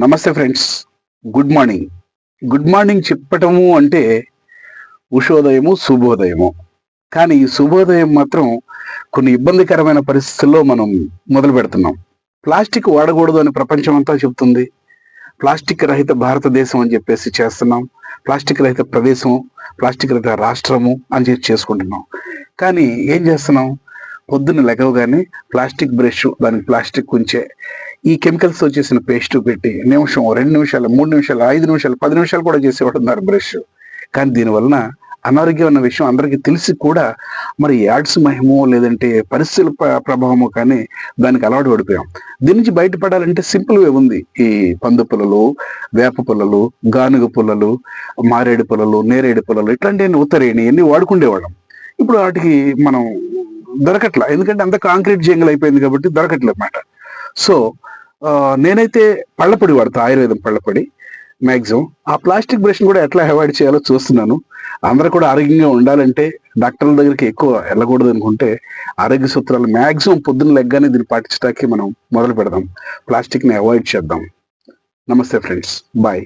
నమస్తే friends. Good morning. Good morning చెప్పటము అంటే ఉషోదయము, శుభోదయము. కానీ ఈ శుభోదయం మాత్రం కొన్ని ఇబ్బందికరమైన పరిస్థితుల్లో మనం మొదలు పెడుతున్నాం. ప్లాస్టిక్ వాడకూడదు అని ప్రపంచం అంతా చెబుతుంది. ప్లాస్టిక్ రహిత భారతదేశం అని చెప్పేసి చేస్తున్నాం. ప్లాస్టిక్ రహిత ప్రదేశం, ప్లాస్టిక్ రహిత రాష్ట్రము అని చెప్పి చేసుకుంటున్నాం. కానీ ఏం చేస్తున్నాం? పొద్దున్న లెగవగానే ప్లాస్టిక్ బ్రష్, దానికి ప్లాస్టిక్ కుంచే, ఈ కెమికల్స్ తో చేసిన పేస్ట్ పెట్టి నిమిషం, 2 నిమిషాలు, 3 నిమిషాలు, 5 నిమిషాలు, 10 నిమిషాలు కూడా చేసేవాడు ఉన్నారు బ్రష్. కానీ దీనివలన అనారోగ్యం అన్న విషయం అందరికీ తెలిసి కూడా మరి యాడ్స్ మహిమో లేదంటే పరిస్థితుల ప్రభావమో కానీ దానికి అలవాటు పడిపోయాం. దీని నుంచి బయటపడాలంటే సింపుల్ వే ఉంది. ఈ పందు పుల్లలు, వేప పుల్లలు, గానుగ పుల్లలు, మారేడు పుల్లలు, నేరేడు పుల్లలు, ఇట్లాంటివన్నీ ఉత్తరేణి అన్ని వాడుకుండేవాళ్ళం. ఇప్పుడు వాటికి మనం దొరకట్లా, ఎందుకంటే అంత కాంక్రీట్ జంగల్ అయిపోయింది కాబట్టి దొరకట్లేదు అన్నమాట. సో నేనైతే పళ్ళపొడి వాడతా, ఆయుర్వేదం పళ్ళపొడి మ్యాక్సిమం. ఆ ప్లాస్టిక్ బ్రష్ కూడా ఎట్లా అవాయిడ్ చేయాలో చూస్తున్నాను. అందరూ కూడా ఆరోగ్యంగా ఉండాలంటే డాక్టర్ల దగ్గరికి ఎక్కువ వెళ్ళకూడదు అనుకుంటే ఆరోగ్య సూత్రాలు మ్యాక్సిమం పొద్దున్న లెగ్గానే దీన్ని పాటించడానికి మనం మొదలు పెడదాం. ప్లాస్టిక్ని అవాయిడ్ చేద్దాం. నమస్తే ఫ్రెండ్స్, బాయ్.